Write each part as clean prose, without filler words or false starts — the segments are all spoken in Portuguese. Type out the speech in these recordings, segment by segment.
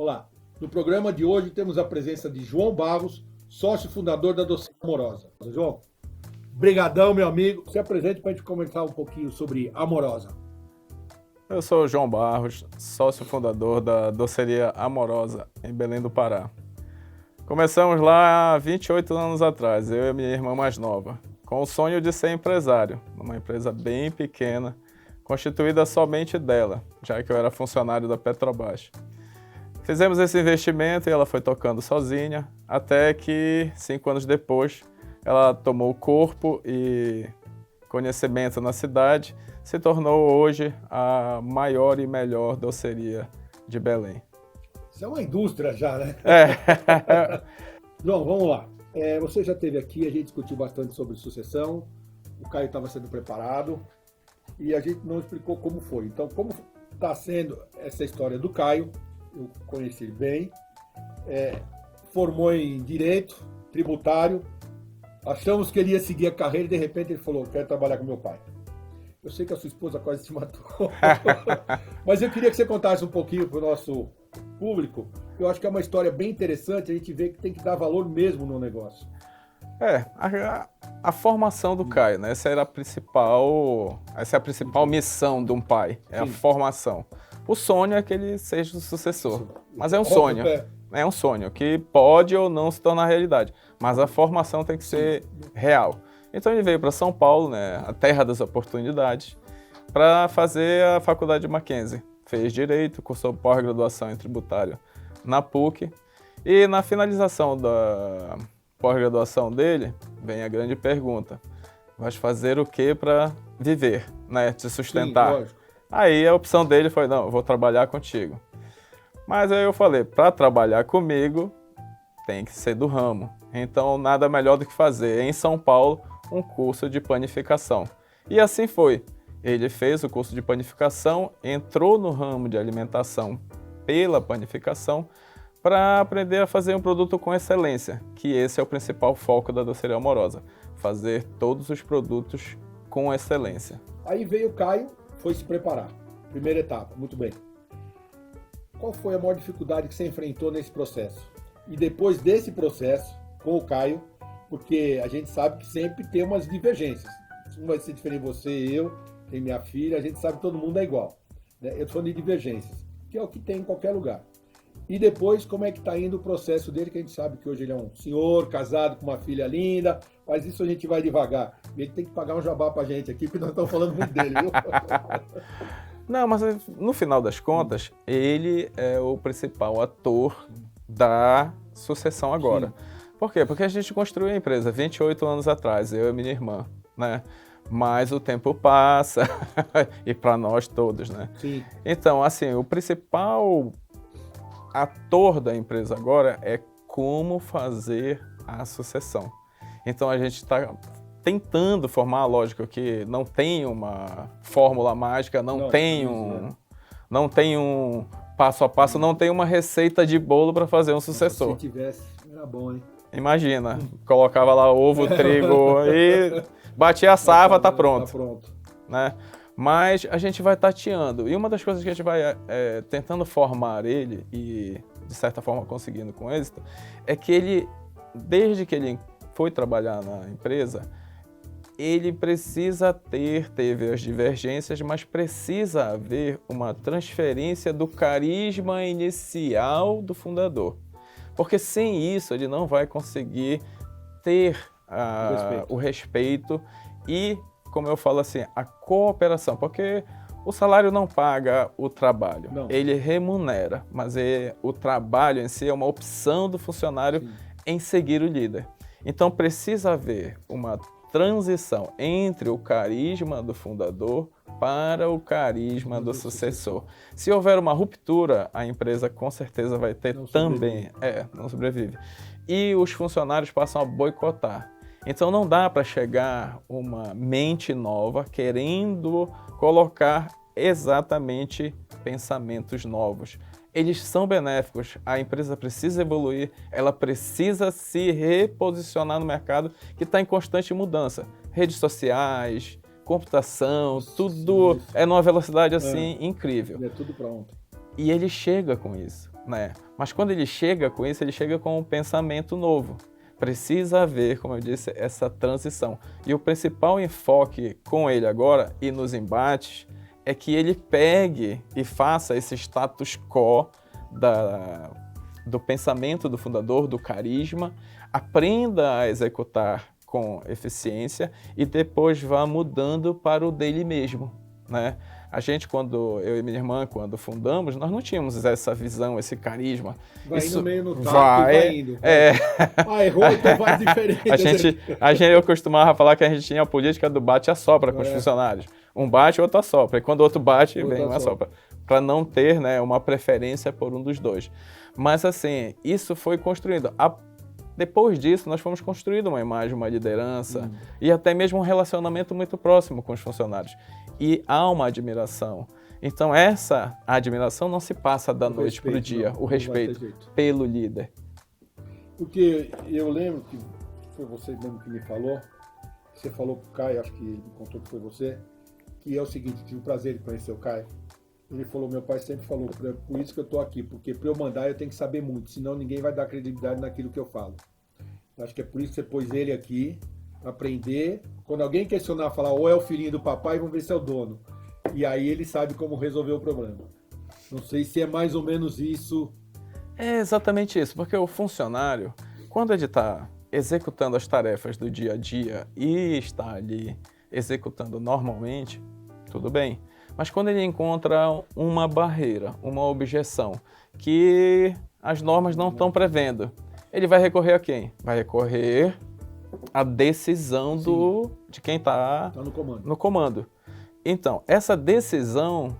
Olá. No programa de hoje temos a presença de João Barros, sócio fundador da Doceria Amorosa. João, brigadão, meu amigo. Se apresente para a gente comentar um pouquinho sobre Amorosa. Eu sou o João Barros, sócio fundador da Doceria Amorosa, em Belém do Pará. Começamos lá há 28 anos atrás, eu e a minha irmã mais nova, com o sonho de ser empresário, numa empresa bem pequena, constituída somente dela, já que eu era funcionário da Petrobras. Fizemos esse investimento e ela foi tocando sozinha, até que, 5 anos depois, ela tomou corpo e conhecimento na cidade, se tornou hoje a maior e melhor doceria de Belém. Isso é uma indústria já, né? É. João, vamos lá. Você já esteve aqui, a gente discutiu bastante sobre sucessão, o Caio estava sendo preparado e a gente não explicou como foi. Então, como está sendo essa história do Caio, eu conheci ele bem, formou em Direito, Tributário, achamos que ele ia seguir a carreira e de repente ele falou, quero trabalhar com meu pai. Eu sei que a sua esposa quase te matou, mas eu queria que você contasse um pouquinho para o nosso público. Eu acho que é uma história bem interessante, a gente vê que tem que dar valor mesmo no negócio. A formação do Caio, né? Essa é a principal missão de um pai, é a formação. O sonho é que ele seja o sucessor, mas é um sonho. É um sonho que pode ou não se tornar realidade, mas a formação tem que ser real. Então ele veio para São Paulo, né, a terra das oportunidades, para fazer a faculdade de Mackenzie. Fez Direito, cursou pós-graduação em Tributário na PUC, e na finalização da pós-graduação dele, vem a grande pergunta: vais fazer o que para viver, né, te sustentar? Sim, aí a opção dele foi, não, eu vou trabalhar contigo. Mas aí eu falei, para trabalhar comigo, tem que ser do ramo. Então nada melhor do que fazer em São Paulo um curso de panificação. E assim foi. Ele fez o curso de panificação, entrou no ramo de alimentação pela panificação para aprender a fazer um produto com excelência, que esse é o principal foco da Doceria Amorosa, fazer todos os produtos com excelência. Aí veio o Caio, foi se preparar. Primeira etapa, muito bem. Qual foi a maior dificuldade que você enfrentou nesse processo? E depois desse processo, com o Caio, porque a gente sabe que sempre tem umas divergências. Um vai ser diferente de você, eu, tem minha filha, a gente sabe que todo mundo é igual. Né? Eu estou falando de divergências, que é o que tem em qualquer lugar. E depois, como é que está indo o processo dele, que a gente sabe que hoje ele é um senhor, casado com uma filha linda, mas isso a gente vai devagar. Ele tem que pagar um jabá pra gente aqui, porque nós estamos falando muito dele, viu? Não, mas no final das contas, ele é o principal ator da sucessão agora. Sim. Por quê? Porque a gente construiu a empresa 28 anos atrás, eu e minha irmã, né? Mas o tempo passa, e para nós todos, né? Sim. Então, assim, o principal ator da empresa agora é como fazer a sucessão. Então, a gente está tentando formar, lógico que não tem uma fórmula mágica, não tem um passo a passo, não tem uma receita de bolo para fazer um sucessor. Se tivesse, era bom, hein? Imagina, colocava lá ovo, trigo e batia a sava, tá pronto. Tá pronto. Né? Mas a gente vai tateando. E uma das coisas que a gente vai tentando formar ele, e de certa forma conseguindo com êxito, é que ele, desde que ele foi trabalhar na empresa, ele teve as divergências, mas precisa haver uma transferência do carisma inicial do fundador. Porque sem isso ele não vai conseguir ter o respeito e, como eu falo assim, a cooperação. Porque o salário não paga o trabalho, ele remunera, mas o trabalho em si é uma opção do funcionário em seguir o líder. Então precisa haver uma transição entre o carisma do fundador para o carisma do sucessor. Se houver uma ruptura, a empresa com certeza vai ter também... não sobrevive. E os funcionários passam a boicotar. Então não dá para chegar uma mente nova querendo colocar exatamente pensamentos novos. Eles são benéficos, a empresa precisa evoluir, ela precisa se reposicionar no mercado que está em constante mudança. Redes sociais, computação, tudo é numa velocidade assim incrível. É tudo pronto. E ele chega com isso, né? Mas quando ele chega com isso, ele chega com um pensamento novo. Precisa haver, como eu disse, essa transição. E o principal enfoque com ele agora e nos embates é que ele pegue e faça esse status quo do pensamento do fundador, do carisma, aprenda a executar com eficiência e depois vá mudando para o dele mesmo, né? A gente, eu e minha irmã, quando fundamos, nós não tínhamos essa visão, esse carisma. Vai indo meio no tato, vai indo. Errou, então vai diferente. Eu costumava falar que a gente tinha a política do bate-assopra com os funcionários. Um bate, o outro assopra. E quando o outro bate, vem um assopra. Para não ter, né, uma preferência por um dos dois. Mas assim, isso foi construído. Depois disso, nós fomos construindo uma imagem, uma liderança e até mesmo um relacionamento muito próximo com os funcionários. E há uma admiração. Então, essa admiração não se passa da noite para o dia, o respeito pelo líder. Porque eu lembro que foi você mesmo que me falou, você falou para o Caio, acho que ele me contou que foi você, que é o seguinte, tive o prazer de conhecer o Caio. Ele falou, meu pai sempre falou, por isso que eu estou aqui, porque para eu mandar eu tenho que saber muito, senão ninguém vai dar credibilidade naquilo que eu falo. Acho que é por isso que você pôs ele aqui, para aprender. Quando alguém questionar, falar, ou é o filhinho do papai, vamos ver se é o dono. E aí ele sabe como resolver o problema. Não sei se é mais ou menos isso. É exatamente isso, porque o funcionário, quando ele está executando as tarefas do dia a dia e está ali executando normalmente, tudo bem. Mas quando ele encontra uma barreira, uma objeção, que as normas não estão prevendo, ele vai recorrer a quem? Vai recorrer à decisão de quem está no comando. Então, essa decisão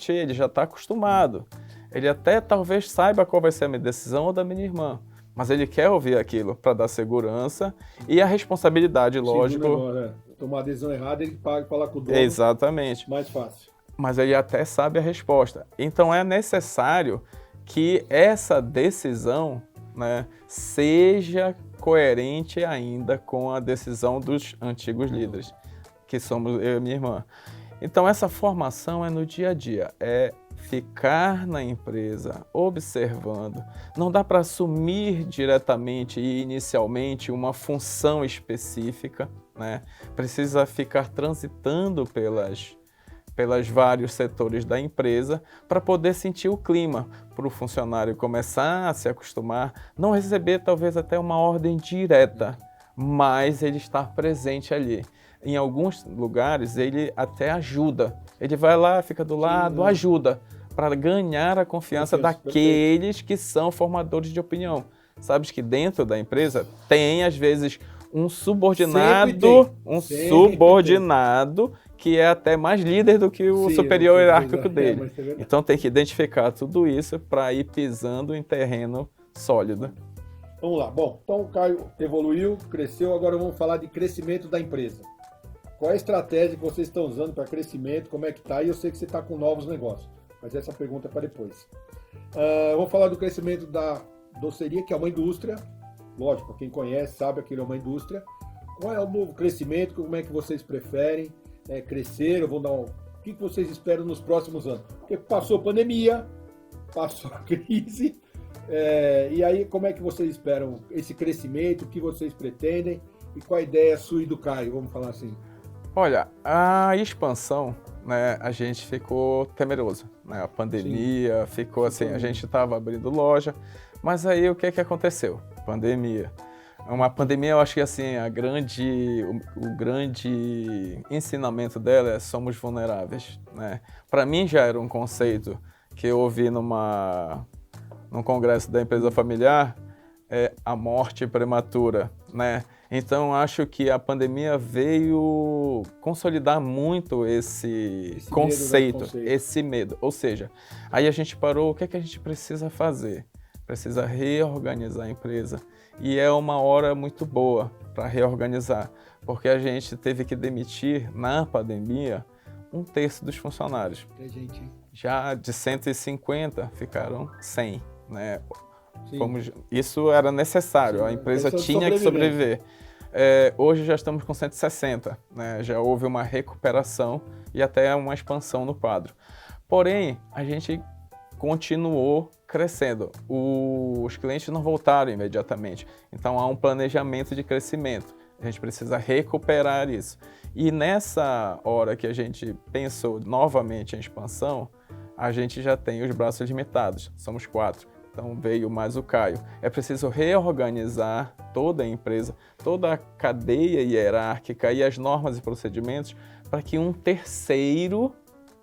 ele já está acostumado. Ele até talvez saiba qual vai ser a minha decisão ou da minha irmã, mas ele quer ouvir aquilo para dar segurança e a responsabilidade, lógico. Agora, tomar a decisão errada, ele paga falar com o dono. Exatamente. Mais fácil. Mas ele até sabe a resposta. Então é necessário que essa decisão, né, seja coerente ainda com a decisão dos antigos líderes, que somos eu e minha irmã. Então essa formação é no dia a dia, é ficar na empresa, observando. Não dá para assumir diretamente e inicialmente uma função específica, né? Precisa ficar transitando pelas vários setores da empresa para poder sentir o clima, para o funcionário começar a se acostumar, não receber talvez até uma ordem direta, mas ele estar presente ali. Em alguns lugares ele até ajuda, ele vai lá, fica do lado, ajuda, para ganhar a confiança daqueles que são formadores de opinião. Sabes que dentro da empresa tem às vezes um subordinado, que é até mais líder do que o superior hierárquico dele. Então tem que identificar tudo isso para ir pisando em terreno sólido. Vamos lá. Bom, então o Caio evoluiu, cresceu, agora vamos falar de crescimento da empresa. Qual é a estratégia que vocês estão usando para crescimento, como é que está? E eu sei que você está com novos negócios, mas essa pergunta é para depois. Vamos falar do crescimento da doceria, que é uma indústria. Lógico, quem conhece sabe que ele é uma indústria. Qual é o novo crescimento? Como é que vocês preferem crescer? O que vocês esperam nos próximos anos? Porque passou a pandemia, passou a crise, e aí como é que vocês esperam esse crescimento? O que vocês pretendem? E qual a ideia sua e do Caio? Vamos falar assim. Olha, a expansão, né, a gente ficou temeroso, né? A pandemia ficou assim, a gente estava abrindo loja, mas aí o que aconteceu? Pandemia. Uma pandemia, eu acho que assim, o grande ensinamento dela é somos vulneráveis, né? Para mim já era um conceito que eu ouvi num congresso da empresa familiar, a morte prematura, né? Então, acho que a pandemia veio consolidar muito esse conceito, esse medo. Ou seja, aí a gente parou, o que a gente precisa fazer? Precisa reorganizar a empresa. E é uma hora muito boa para reorganizar, porque a gente teve que demitir, na pandemia, 1/3 dos funcionários. Já de 150 ficaram 100, né? Isso era necessário, a empresa tinha que sobreviver. Hoje já estamos com 160, né? Já houve uma recuperação e até uma expansão no quadro. Porém, a gente continuou crescendo. Os clientes não voltaram imediatamente, então há um planejamento de crescimento. A gente precisa recuperar isso. E nessa hora que a gente pensou novamente em expansão, a gente já tem os braços limitados, somos 4. Então veio mais o Caio. É preciso reorganizar toda a empresa, toda a cadeia hierárquica e as normas e procedimentos para que um terceiro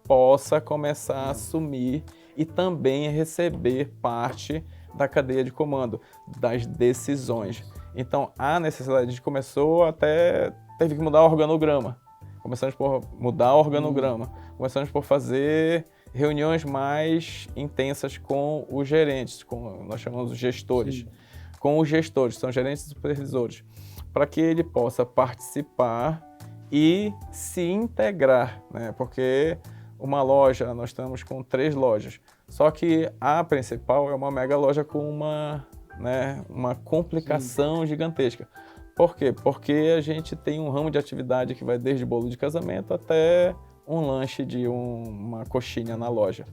possa começar a assumir e também receber parte da cadeia de comando, das decisões. Então a necessidade, a gente começou até, teve que mudar o organograma. Começamos por mudar o organograma, começamos por fazer reuniões mais intensas com os gerentes, nós chamamos de gestores. Sim. Com os gestores, são gerentes e supervisores, para que ele possa participar e se integrar, né? Porque uma loja, nós estamos com 3 lojas, só que a principal é uma mega loja com uma complicação gigantesca. Por quê? Porque a gente tem um ramo de atividade que vai desde bolo de casamento até um lanche de uma coxinha na loja.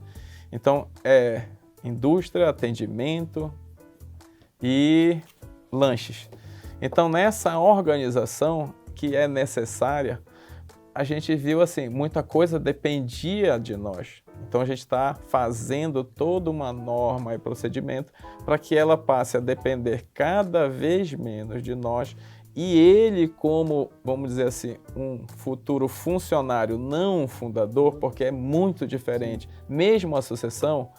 Então, é indústria, atendimento e lanches. Então, nessa organização que é necessária, a gente viu assim, muita coisa dependia de nós. Então, a gente está fazendo toda uma norma e procedimento para que ela passe a depender cada vez menos de nós. E ele, como, vamos dizer assim, um futuro funcionário, não um fundador, porque é muito diferente. Mesmo a sucessão,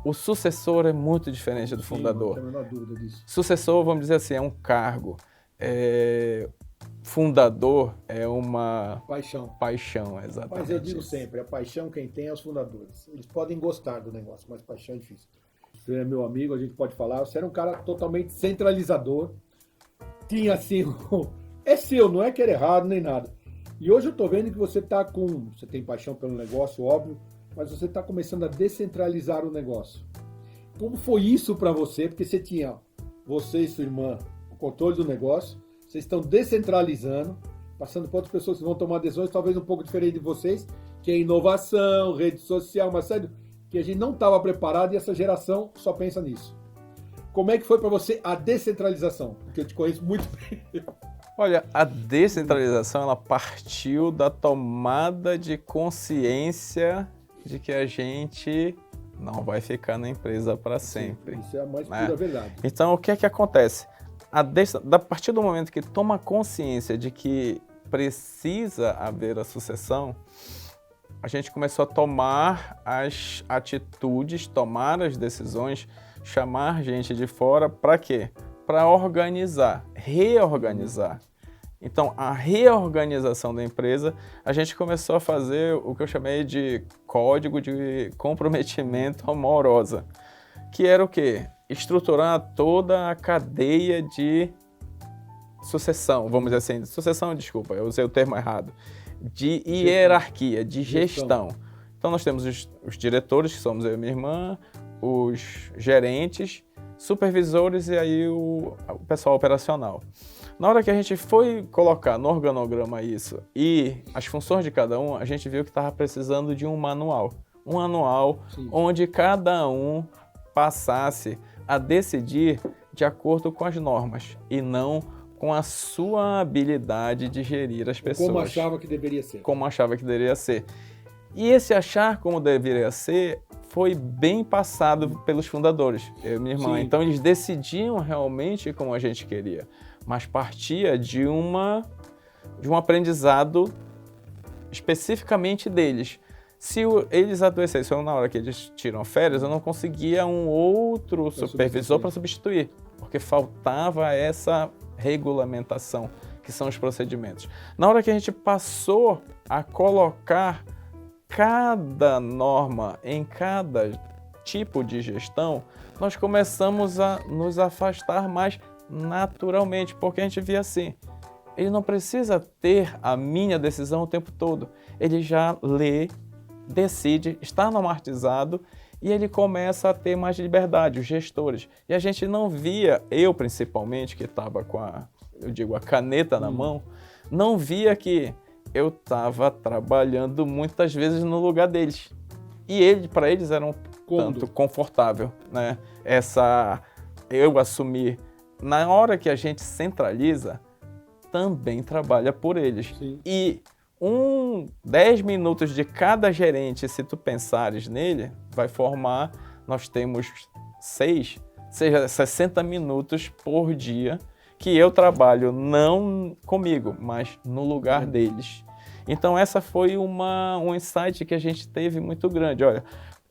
o sucessor é muito diferente do fundador. Não tenho a menor dúvida disso. Sucessor, vamos dizer assim, é um cargo. Fundador é uma... Paixão, exatamente. Mas eu digo sempre, a paixão quem tem é os fundadores. Eles podem gostar do negócio, mas paixão é difícil. Você é meu amigo, a gente pode falar, você era um cara totalmente centralizador. Tinha assim, é seu, não é que era errado nem nada. E hoje eu tô vendo que você tem paixão pelo negócio, óbvio, mas você está começando a descentralizar o negócio. Como foi isso para você? Porque você tinha, você e sua irmã, o controle do negócio, vocês estão descentralizando, passando para outras pessoas que vão tomar decisões talvez um pouco diferente de vocês, que é inovação, rede social, uma série que a gente não estava preparado e essa geração só pensa nisso. Como é que foi para você a descentralização? Porque eu te conheço muito bem. Olha, a descentralização ela partiu da tomada de consciência de que a gente não vai ficar na empresa para sempre. Isso é a mais pura verdade. Então, o que é que acontece? A partir do momento que toma consciência de que precisa haver a sucessão, a gente começou a tomar as atitudes, tomar as decisões, chamar gente de fora para quê? Para organizar, reorganizar. Então, a reorganização da empresa, a gente começou a fazer o que eu chamei de código de comprometimento amorosa, que era o quê? Estruturar toda a cadeia de sucessão, vamos dizer assim, desculpa, eu usei o termo errado, de hierarquia, de gestão. Então, nós temos os diretores, que somos eu e minha irmã, os gerentes, supervisores e aí o pessoal operacional. Na hora que a gente foi colocar no organograma isso e as funções de cada um, a gente viu que estava precisando de um manual. Um manual onde cada um passasse a decidir de acordo com as normas e não com a sua habilidade de gerir as pessoas. Como achava que deveria ser. Como achava que deveria ser. E esse achar como deveria ser foi bem passado pelos fundadores, eu e minha irmã. Sim. Então eles decidiam realmente como a gente queria, mas partia de um aprendizado especificamente deles. Se eles adoecessem ou na hora que eles tiram férias, eu não conseguia um outro supervisor para substituir, porque faltava essa regulamentação, que são os procedimentos. Na hora que a gente passou a colocar cada norma em cada tipo de gestão, nós começamos a nos afastar mais naturalmente, porque a gente via assim, ele não precisa ter a minha decisão o tempo todo, ele já lê, decide, está normatizado e ele começa a ter mais liberdade, os gestores. E a gente não via, eu principalmente, que estava com a caneta na mão, não via que eu estava trabalhando muitas vezes no lugar deles. E para eles era um tanto confortável, né? Eu assumir. Na hora que a gente centraliza, também trabalha por eles. Sim. E 10 minutos de cada gerente, se tu pensares nele, vai formar, nós temos 60 minutos por dia que eu trabalho não comigo, mas no lugar deles. Então essa foi um insight que a gente teve muito grande. Olha,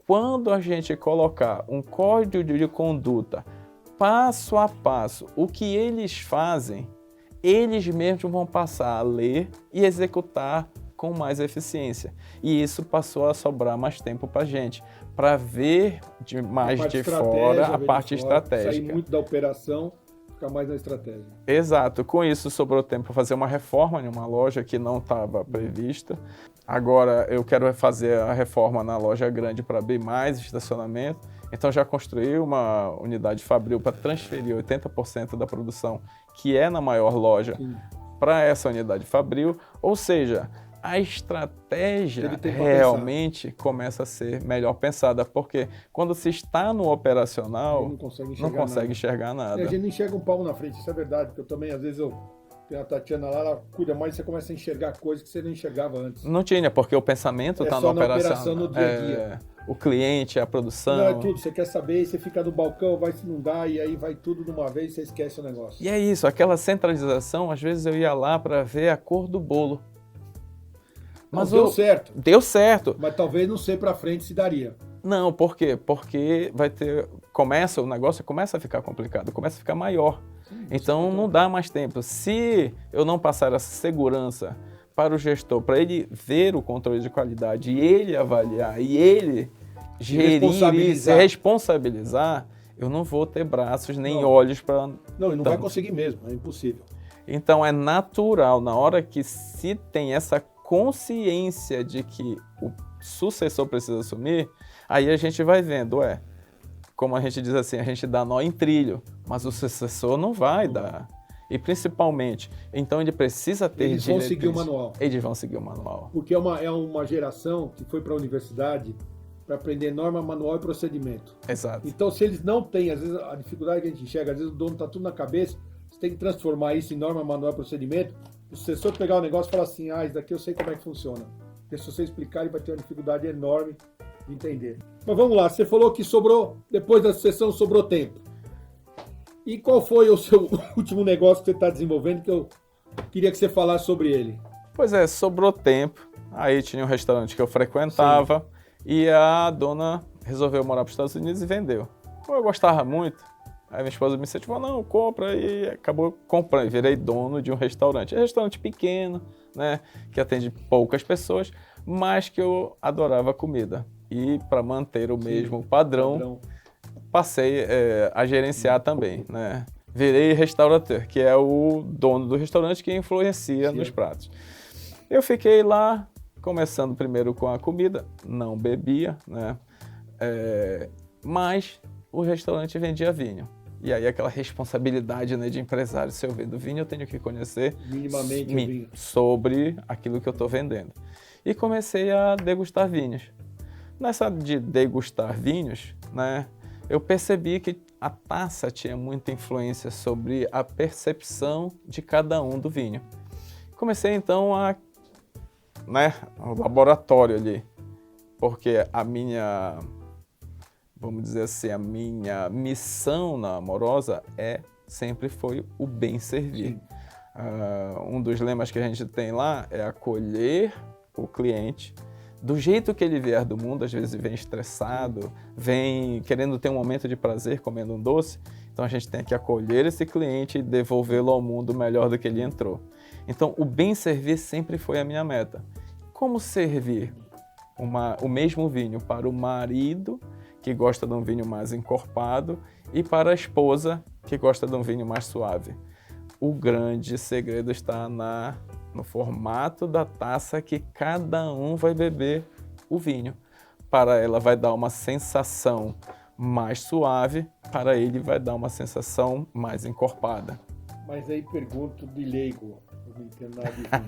quando a gente colocar um código de conduta passo a passo, o que eles fazem, eles mesmos vão passar a ler e executar com mais eficiência. E isso passou a sobrar mais tempo para a gente, para ver mais de fora a parte estratégica. Sair muito da operação, ficar mais na estratégia. Exato. Com isso, sobrou tempo para fazer uma reforma em uma loja que não estava prevista. Agora, eu quero fazer a reforma na loja grande para abrir mais estacionamento. Então, já construí uma unidade Fabril para transferir 80% da produção, que é na maior loja, para essa unidade Fabril. Ou seja, a estratégia realmente começa a ser melhor pensada, porque quando se está no operacional, não consegue enxergar nada. A gente não enxerga um palmo na frente, isso é verdade, porque eu também, às vezes, tem a Tatiana lá, ela cuida mais e você começa a enxergar coisas que você não enxergava antes. Não tinha, porque o pensamento está na operação. No dia a dia. O cliente, a produção. Não, é tudo, você quer saber, você fica no balcão, vai se inundar, e aí vai tudo de uma vez e você esquece o negócio. E é isso, aquela centralização, às vezes eu ia lá para ver a cor do bolo. Mas deu certo. Deu certo. Mas talvez não sei para frente se daria. Não, por quê? Porque o negócio começa a ficar complicado, começa a ficar maior. Sim, então não dá mais tempo. Se eu não passar essa segurança para o gestor, para ele ver o controle de qualidade e ele avaliar e ele gerir e se responsabilizar, eu não vou ter braços nem olhos para... Não, ele não vai conseguir mesmo, é impossível. Então é natural, na hora que se tem essa consciência de que o sucessor precisa assumir, aí a gente vai vendo, como a gente diz assim, a gente dá nó em trilho, mas o sucessor não vai dar. E principalmente, então ele precisa ter diretrizes. Eles vão seguir o manual. Eles vão seguir o manual. Porque é uma geração que foi para a universidade para aprender norma, manual e procedimento. Exato. Então, se eles não têm, às vezes, a dificuldade que a gente enxerga, às vezes o dono está tudo na cabeça, você tem que transformar isso em norma, manual e procedimento. O sucessor pegar o negócio e falar assim, isso daqui eu sei como é que funciona. Porque se você explicar, ele vai ter uma dificuldade enorme de entender. Mas vamos lá, você falou que depois da sucessão sobrou tempo. E qual foi o seu último negócio que você está desenvolvendo que eu queria que você falasse sobre ele? Pois é, sobrou tempo. Aí tinha um restaurante que eu frequentava. Sim. E a dona resolveu morar para os Estados Unidos e vendeu. Eu gostava muito. Aí minha esposa me incentivou, não, compra, e acabou comprando. Virei dono de um restaurante. É um restaurante pequeno, né, que atende poucas pessoas, mas que eu adorava a comida. E para manter o mesmo padrão, passei a gerenciar também, né. Virei restaurateur, que é o dono do restaurante que influencia nos pratos. Eu fiquei lá, começando primeiro com a comida, não bebia, né, mas o restaurante vendia vinho. E aí aquela responsabilidade, né, de empresário, se eu vendo vinho, eu tenho que conhecer minimamente sobre aquilo que eu estou vendendo. E comecei a degustar vinhos. Nessa de degustar vinhos, né, eu percebi que a taça tinha muita influência sobre a percepção de cada um do vinho. Comecei então o laboratório ali, porque vamos dizer assim, a minha missão na Amorosa sempre foi o bem servir. Um dos lemas que a gente tem lá é acolher o cliente do jeito que ele vier do mundo. Às vezes vem estressado, vem querendo ter um momento de prazer comendo um doce. Então a gente tem que acolher esse cliente e devolvê-lo ao mundo melhor do que ele entrou. Então o bem servir sempre foi a minha meta. Como servir o mesmo vinho para o marido, que gosta de um vinho mais encorpado, e para a esposa, que gosta de um vinho mais suave? O grande segredo está no formato da taça que cada um vai beber o vinho. Para ela vai dar uma sensação mais suave, para ele vai dar uma sensação mais encorpada. Mas aí pergunto de leigo, eu não entendo nada de vinho.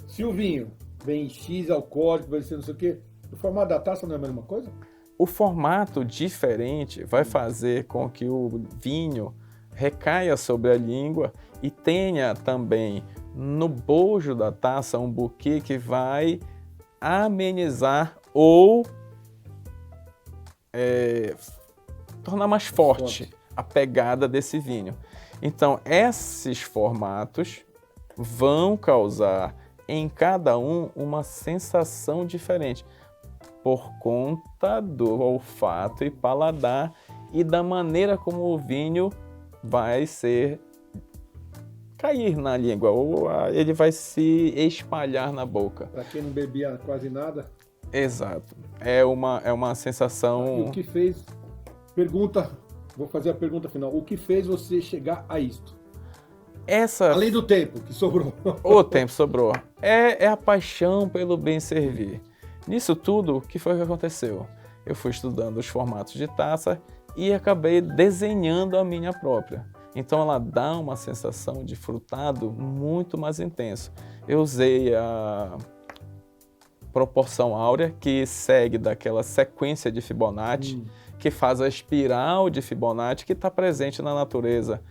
Se o vinho vem X alcoólico, vai ser não sei o quê, o formato da taça não é a mesma coisa? O formato diferente vai fazer com que o vinho recaia sobre a língua e tenha também no bojo da taça um buquê que vai amenizar ou tornar mais forte a pegada desse vinho. Então, esses formatos vão causar em cada um uma sensação diferente por conta do olfato e paladar e da maneira como o vinho vai cair na língua, ou ele vai se espalhar na boca. Para quem não bebia quase nada. Exato. É uma sensação... E o que fez... Vou fazer a pergunta final. O que fez você chegar a isto? Além do tempo que sobrou. O tempo sobrou. É a paixão pelo bem servir. Nisso tudo, o que foi que aconteceu? Eu fui estudando os formatos de taça e acabei desenhando a minha própria. Então ela dá uma sensação de frutado muito mais intenso. Eu usei a proporção áurea, que segue daquela sequência de Fibonacci, que faz a espiral de Fibonacci que está presente na natureza,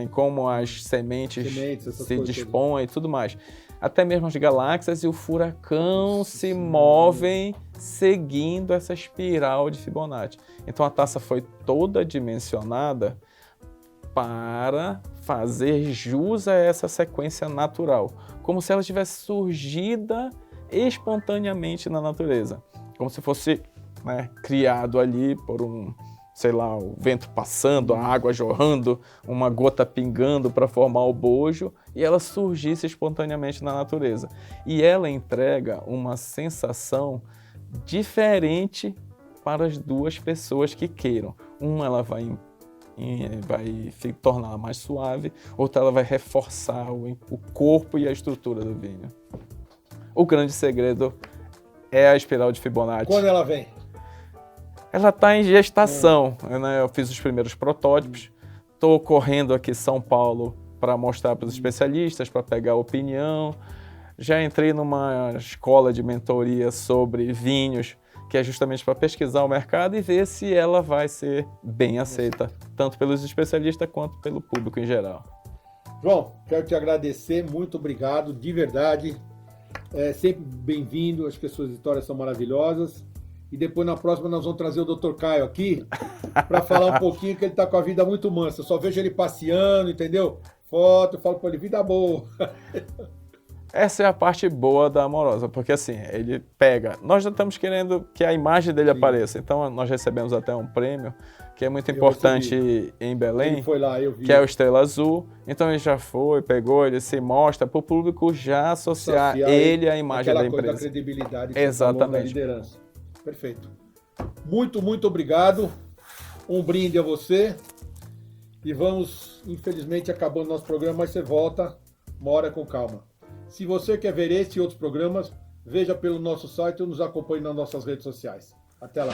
em como as sementes se dispõem e tudo mais. Até mesmo as galáxias e o furacão se movem seguindo essa espiral de Fibonacci. Então a taça foi toda dimensionada para fazer jus a essa sequência natural, como se ela tivesse surgida espontaneamente na natureza, como se fosse criado ali por o vento passando, a água jorrando, uma gota pingando para formar o bojo, e ela surgisse espontaneamente na natureza. E ela entrega uma sensação diferente para as duas pessoas que queiram. Uma ela vai torná-la mais suave, outra ela vai reforçar o corpo e a estrutura do vinho. O grande segredo é a espiral de Fibonacci. Quando ela vem? Ela está em gestação. Eu fiz os primeiros protótipos. Estou correndo aqui em São Paulo para mostrar para os especialistas, para pegar opinião. Já entrei numa escola de mentoria sobre vinhos, que é justamente para pesquisar o mercado e ver se ela vai ser bem aceita, tanto pelos especialistas quanto pelo público em geral. João, quero te agradecer, muito obrigado, de verdade. É sempre bem-vindo, acho que as suas histórias são maravilhosas. E depois, na próxima, nós vamos trazer o Dr. Caio aqui para falar um pouquinho, que ele está com a vida muito mansa. Eu só vejo ele passeando, entendeu? Foto, eu falo para ele, vida boa. Essa é a parte boa da Amorosa, porque assim, ele pega... Nós já estamos querendo que a imagem dele apareça, então nós recebemos até um prêmio, que é muito importante em Belém, ele foi lá, eu vi. Que é o Estrela Azul. Então ele já foi, pegou, ele se mostra para o público já associar ele à imagem da empresa. Coisa da credibilidade, que exatamente. Da liderança. Perfeito. Muito, muito obrigado. Um brinde a você. E vamos, infelizmente, acabando nosso programa, mas você volta uma hora com calma. Se você quer ver esse e outros programas, veja pelo nosso site ou nos acompanhe nas nossas redes sociais. Até lá.